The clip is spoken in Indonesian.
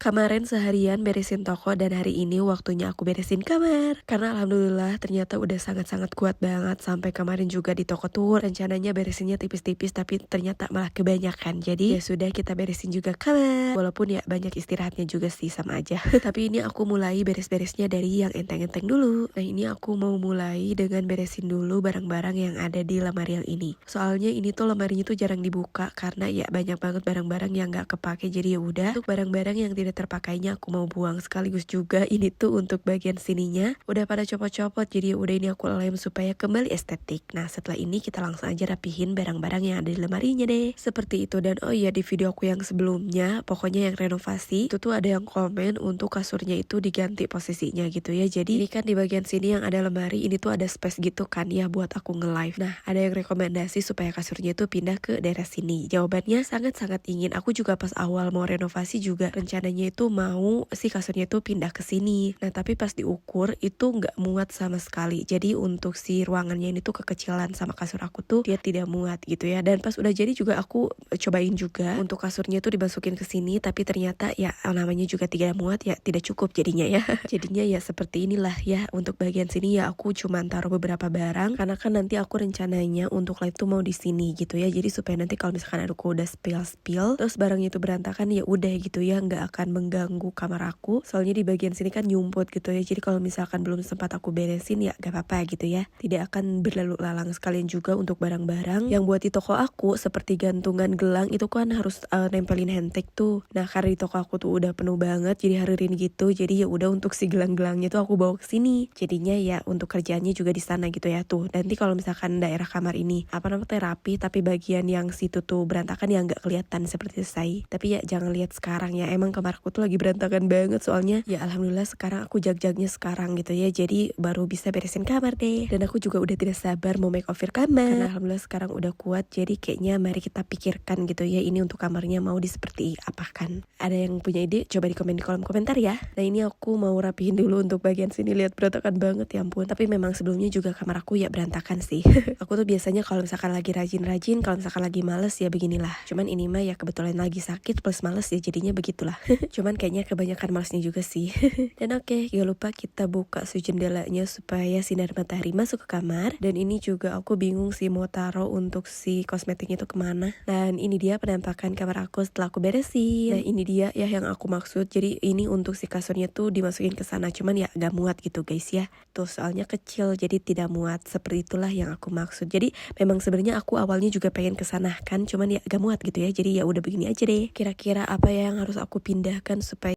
Kemarin seharian beresin toko dan hari ini waktunya aku beresin kamar. Karena alhamdulillah ternyata udah sangat-sangat kuat banget. Sampai kemarin juga di toko tuh rencananya beresinnya tipis-tipis tapi ternyata malah kebanyakan. Jadi ya sudah kita beresin juga kamar. Walaupun ya banyak istirahatnya juga sih sama aja. Tapi ini aku mulai beres-beresnya dari yang enteng-enteng dulu. Nah ini aku mau mulai dengan beresin dulu barang-barang yang ada di lemari yang ini. Soalnya ini tuh lemarinya tuh jarang dibuka karena ya banyak banget barang-barang yang gak kepake. Jadi ya udah untuk barang-barang yang tidak terpakainya aku mau buang, sekaligus juga ini tuh untuk bagian sininya udah pada copot-copot, jadi udah ini aku lem supaya kembali estetik. Nah setelah ini kita langsung aja rapihin barang-barang yang ada di lemarinya deh, seperti itu. Dan oh iya, di video aku yang sebelumnya pokoknya yang renovasi itu tuh ada yang komen untuk kasurnya itu diganti posisinya gitu ya. Jadi ini kan di bagian sini yang ada lemari ini tuh ada space gitu kan ya buat aku nge-live. Nah ada yang rekomendasi supaya kasurnya itu pindah ke daerah sini. Jawabannya sangat-sangat ingin. Aku juga pas awal mau renovasi juga rencananya itu mau si kasurnya itu pindah ke sini. Nah tapi pas diukur itu nggak muat sama sekali. Jadi untuk si ruangannya ini tuh kekecilan sama kasur aku tuh dia tidak muat gitu ya. Dan pas udah jadi juga aku cobain juga untuk kasurnya tuh dimasukin ke sini, tapi ternyata ya namanya juga tidak muat ya, tidak cukup jadinya ya. Jadinya ya seperti inilah ya. Untuk bagian sini ya aku cuma taruh beberapa barang karena kan nanti aku rencananya untuk live tuh mau di sini gitu ya. Jadi supaya nanti kalau misalkan aku udah spill terus barangnya itu berantakan ya udah gitu ya, nggak akan mengganggu kamar aku. Soalnya di bagian sini kan nyumput gitu ya. Jadi kalau misalkan belum sempat aku beresin ya gak apa-apa gitu ya. Tidak akan berlalu lalang. Sekalian juga untuk barang-barang yang buat di toko aku seperti gantungan gelang itu kan harus nempelin handtag tuh. Nah karena di toko aku tuh udah penuh banget jadi haririn gitu. Jadi ya udah untuk si gelang-gelangnya tuh aku bawa ke sini. Jadinya ya untuk kerjaannya juga di sana gitu ya tuh. Nanti kalau misalkan daerah kamar ini apa namanya terapi tapi bagian yang situ tuh berantakan ya nggak kelihatan seperti selesai. Tapi ya jangan lihat sekarang ya, emang kamarku tuh lagi berantakan banget soalnya ya alhamdulillah sekarang aku jag-jagnya sekarang gitu ya, jadi baru bisa beresin kamar deh. Dan aku juga udah tidak sabar mau makeover kamar karena alhamdulillah sekarang udah kuat. Jadi kayaknya mari kita pikirkan gitu ya, ini untuk kamarnya mau di seperti apa kan. Ada yang punya ide coba di komen di kolom komentar ya. Nah ini aku mau rapihin dulu untuk bagian sini, lihat berantakan banget ya ampun. Tapi memang sebelumnya juga kamar aku ya berantakan sih. Aku tuh biasanya kalau misalkan lagi rajin-rajin, kalau misalkan lagi males ya beginilah. Cuman ini mah ya kebetulan lagi sakit plus males ya jadinya begitulah. Cuman kayaknya kebanyakan malesnya juga sih. Dan oke, gak lupa kita buka jendelanya supaya sinar matahari masuk ke kamar. Dan ini juga aku bingung sih mau taruh untuk si kosmetiknya itu kemana. Dan ini dia penampakan kamar aku setelah aku beresin. Nah ini dia ya yang aku maksud. Jadi ini untuk si kasurnya tuh dimasukin ke sana, cuman ya gak muat gitu guys ya. Tuh soalnya kecil jadi tidak muat. Seperti itulah yang aku maksud. Jadi memang sebenarnya aku awalnya juga pengen kesana kan, cuman ya gak muat gitu ya. Jadi ya udah begini aja deh. Kira-kira apa ya yang harus aku pindahkan supaya